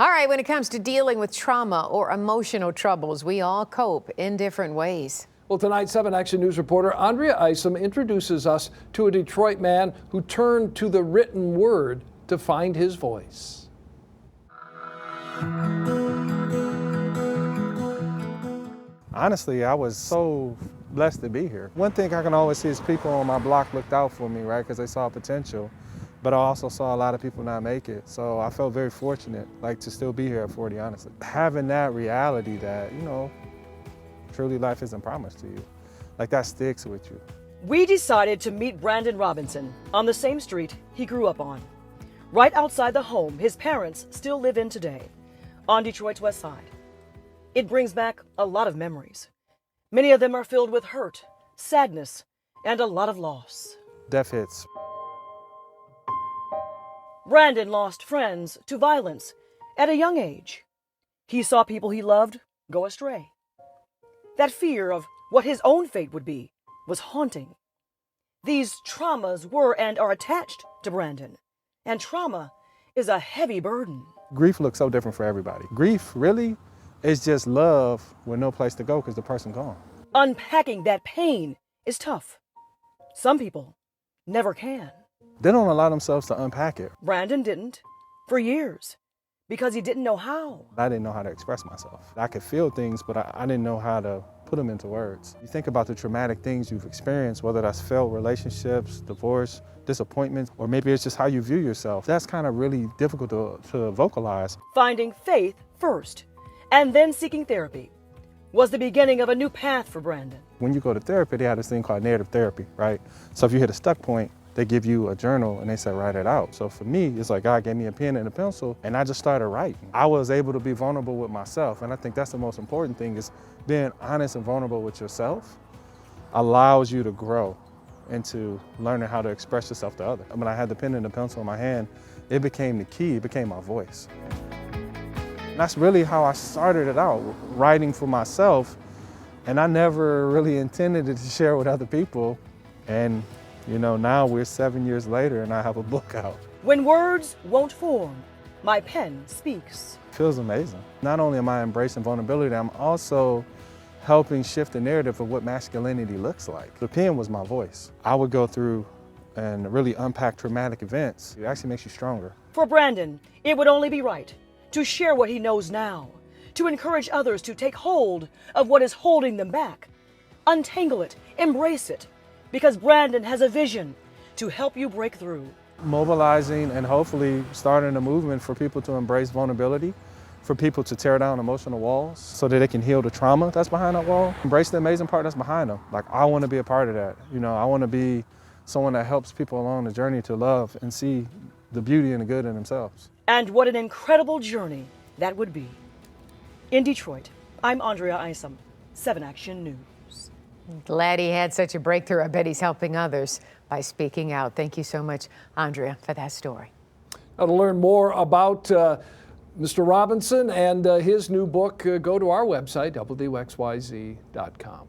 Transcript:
All right, when it comes to dealing with trauma or emotional troubles, we all cope in different ways. Well, tonight, 7 Action News reporter Andrea Isom introduces us to a Detroit man who turned to the written word to find his voice. Honestly, I was so blessed to be here. One thing I can always see is people on my block looked out for me, right, because they saw potential. But I also saw a lot of people not make it. So I felt very fortunate, to still be here at 40, honestly. Having that reality that, truly life isn't promised to you, that sticks with you. We decided to meet Brandon Robinson on the same street he grew up on, right outside the home his parents still live in today, on Detroit's west side. It brings back a lot of memories. Many of them are filled with hurt, sadness, and a lot of loss. Death hits. Brandon lost friends to violence at a young age. He saw people he loved go astray. That fear of what his own fate would be was haunting. These traumas were and are attached to Brandon, and trauma is a heavy burden. Grief looks so different for everybody. Grief really is just love with no place to go because the person gone. Unpacking that pain is tough. Some people never can. They don't allow themselves to unpack it. Brandon didn't for years because he didn't know how. I didn't know how to express myself. I could feel things, but I didn't know how to put them into words. You think about the traumatic things you've experienced, whether that's failed relationships, divorce, disappointments, or maybe it's just how you view yourself. That's kind of really difficult to vocalize. Finding faith first and then seeking therapy was the beginning of a new path for Brandon. When you go to therapy, they have this thing called narrative therapy, right? So if you hit a stuck point, they give you a journal and they say, write it out. So for me, it's like God gave me a pen and a pencil and I just started writing. I was able to be vulnerable with myself. And I think that's the most important thing, is being honest and vulnerable with yourself allows you to grow into learning how to express yourself to others. When I had the pen and the pencil in my hand, it became the key, it became my voice. And that's really how I started it out, writing for myself. And I never really intended it to share with other people. And now we're 7 years later and I have a book out. When words won't form, my pen speaks. It feels amazing. Not only am I embracing vulnerability, I'm also helping shift the narrative of what masculinity looks like. The pen was my voice. I would go through and really unpack traumatic events. It actually makes you stronger. For Brandon, it would only be right to share what he knows now, to encourage others to take hold of what is holding them back. Untangle it, embrace it, because Brandon has a vision to help you break through. Mobilizing and hopefully starting a movement for people to embrace vulnerability, for people to tear down emotional walls so that they can heal the trauma that's behind that wall. Embrace the amazing part that's behind them. I want to be a part of that. I want to be someone that helps people along the journey to love and see the beauty and the good in themselves. And what an incredible journey that would be. In Detroit, I'm Andrea Isom, 7 Action News. Glad he had such a breakthrough. I bet he's helping others by speaking out. Thank you so much, Andrea, for that story. Now, to learn more about Mr. Robinson and his new book, go to our website, WXYZ.com.